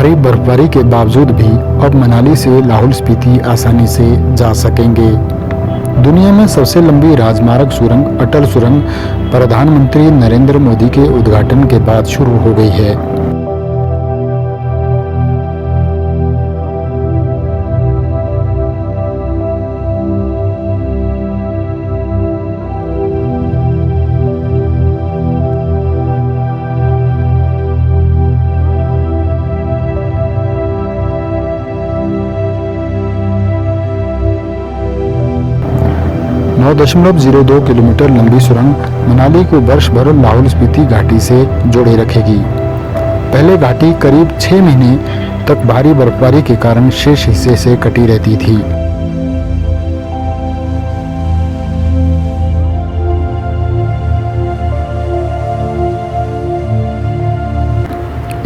भारी बर्फबारी के बावजूद भी अब मनाली से लाहौल स्पीति आसानी से जा सकेंगे। दुनिया में सबसे लंबी राजमार्ग सुरंग अटल सुरंग प्रधानमंत्री नरेंद्र मोदी के उद्घाटन के बाद शुरू हो गई है। नौ 9.02 किलोमीटर लंबी सुरंग मनाली को वर्ष भर लाहौल स्पीति घाटी से जोड़े रखेगी। पहले घाटी करीब 6 महीने तक भारी बर्फबारी के कारण शेष हिस्से से कटी रहती थी।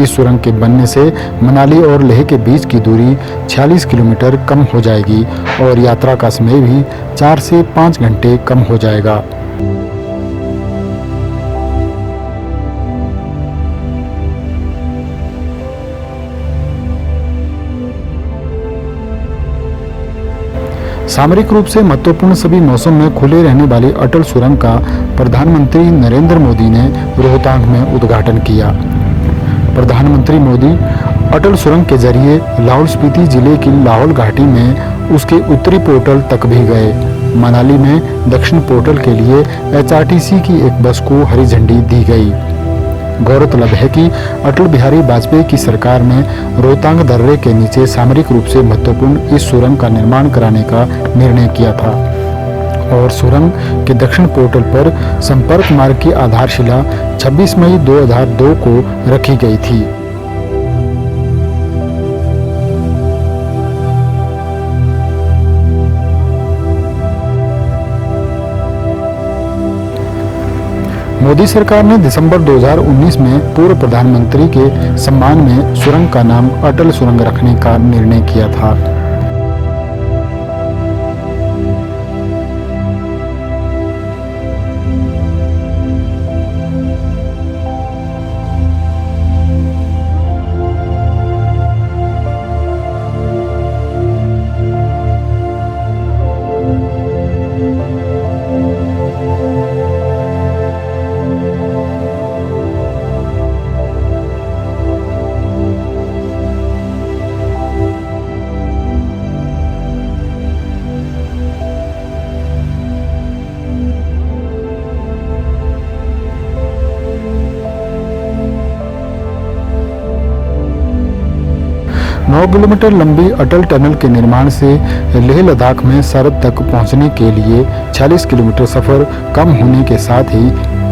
इस सुरंग के बनने से मनाली और लेह के बीच की दूरी 46 किलोमीटर कम हो जाएगी और यात्रा का समय भी 4 से 5 घंटे कम हो जाएगा। सामरिक रूप से महत्वपूर्ण सभी मौसम में खुले रहने वाली अटल सुरंग का प्रधानमंत्री नरेंद्र मोदी ने रोहतांग में उद्घाटन किया। प्रधानमंत्री मोदी अटल सुरंग के जरिए लाहौल स्पीति जिले की लाहौल घाटी में उसके उत्तरी पोर्टल तक भी गए। मनाली में दक्षिण पोर्टल के लिए HRTC की एक बस को हरी झंडी दी गई। गौरतलब है कि अटल बिहारी वाजपेयी की सरकार ने रोहतांग दर्रे के नीचे सामरिक रूप से महत्वपूर्ण इस सुरंग का निर्माण कराने का निर्णय किया था और सुरंग के दक्षिण पोर्टल पर संपर्क मार्ग की आधारशिला 26 मई 2002 को रखी गई थी। मोदी सरकार ने दिसंबर 2019 में पूर्व प्रधानमंत्री के सम्मान में सुरंग का नाम अटल सुरंग रखने का निर्णय किया था। नौ किलोमीटर लंबी अटल टनल के निर्माण से लेह लद्दाख में सरहद तक पहुंचने के लिए 46 किलोमीटर सफर कम होने के साथ ही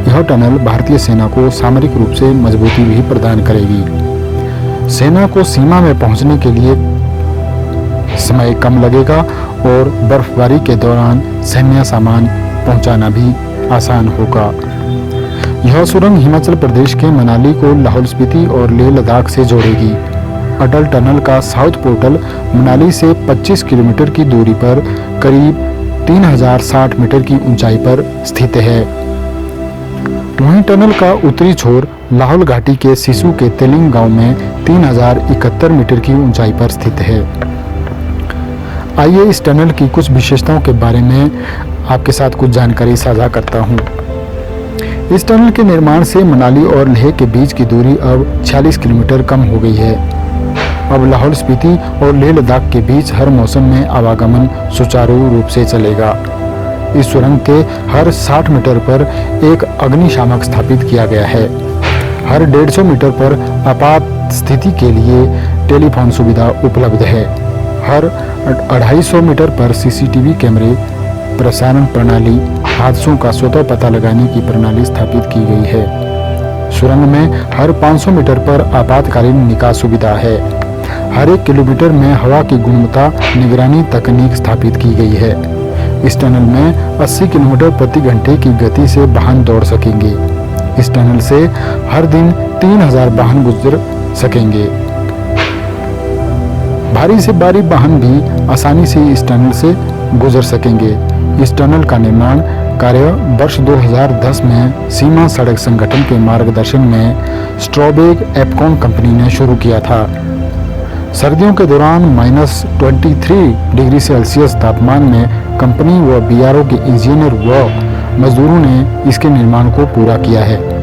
यह टनल भारतीय सेना को सामरिक रूप से मजबूती भी प्रदान करेगी। सेना को सीमा में पहुंचने के लिए समय कम लगेगा और बर्फबारी के दौरान सैन्य सामान पहुंचाना भी आसान होगा। यह सुरंग हिमाचल प्रदेश के मनाली को लाहौल स्पीति और लेह लद्दाख से जोड़ेगी। अटल टनल का साउथ पोर्टल मनाली से 25 किलोमीटर की दूरी पर करीब 3060 मीटर की ऊंचाई पर स्थित है। वहीं टनल का उत्तरी छोर लाहौल घाटी के सिसु के तेलिंग गांव में 3071 मीटर की ऊंचाई पर स्थित है। आइए इस टनल की कुछ विशेषताओं के बारे में आपके साथ कुछ जानकारी साझा करता हूं। इस टनल के निर्माण से मनाली और लेह के बीच की दूरी अब 46 किलोमीटर कम हो गई है। अब लाहौल स्पीति और लेह लद्दाख के बीच हर मौसम में आवागमन सुचारू रूप से चलेगा। इस सुरंग के हर 60 मीटर पर एक अग्निशामक स्थापित किया गया है। हर 150 मीटर पर आपात स्थिति के लिए टेलीफोन सुविधा उपलब्ध है। हर 250 मीटर पर CCTV कैमरे, प्रसारण प्रणाली, हादसों का स्वतः पता लगाने की प्रणाली स्थापित की गई है। सुरंग में हर 500 मीटर पर आपातकालीन निकास सुविधा है। हर 1 किलोमीटर में हवा की गुणवत्ता निगरानी तकनीक स्थापित की गई है। इस टनल में 80 किलोमीटर प्रति घंटे की गति से वाहन दौड़ सकेंगे। इस टनल से हर दिन 3000 वाहन गुजर सकेंगे। भारी से भारी वाहन भी आसानी से इस टनल से गुजर सकेंगे। इस टनल का निर्माण कार्य वर्ष 2010 में सीमा सड़क संगठन के मार्गदर्शन में स्ट्रॉबेग एपकॉन कंपनी ने शुरू किया था। सर्दियों के दौरान -23 डिग्री सेल्सियस तापमान में कंपनी व बीआरओ के इंजीनियर व मजदूरों ने इसके निर्माण को पूरा किया है।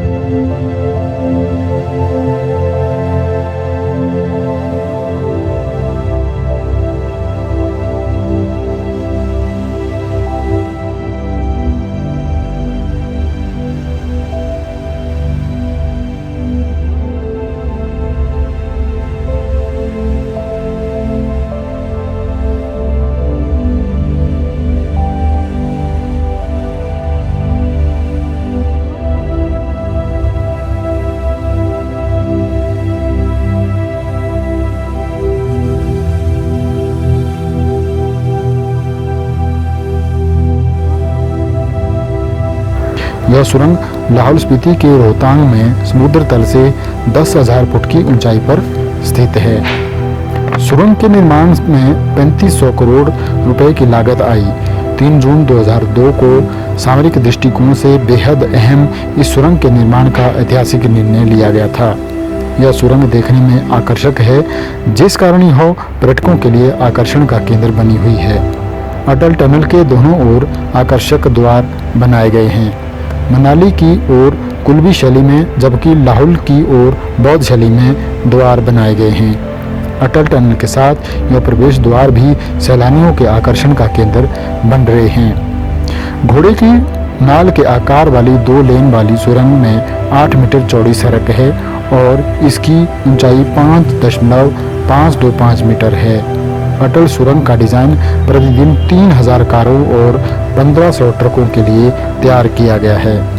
यह सुरंग लाहौल स्पीति के रोहतांग में समुद्र तल से 10,000 फुट की ऊंचाई पर स्थित है। सुरंग के निर्माण में 3500 करोड़ रुपए की लागत आई। 3 जून 2002 को सामरिक दृष्टिकोण से बेहद अहम इस सुरंग के निर्माण का ऐतिहासिक निर्णय लिया गया था। यह सुरंग देखने में आकर्षक है, जिस कारण यह पर्यटकों के लिए आकर्षण का केंद्र बनी हुई है। अटल टनल के दोनों ओर आकर्षक द्वार बनाए गए हैं। मनाली की ओर कुल्बी शैली में, जबकि लाहौल की ओर बौद्ध शैली में द्वार बनाए गए हैं। अटल टनल के साथ यह प्रवेश द्वार भी सैलानियों के आकर्षण का केंद्र बन रहे हैं। घोड़े की नाल के आकार वाली 2 लेन वाली सुरंग में 8 मीटर चौड़ी सड़क है और इसकी ऊंचाई 5.525 मीटर है। अटल सुरंग का डिज़ाइन प्रतिदिन 3000 कारों और 1500 ट्रकों के लिए तैयार किया गया है।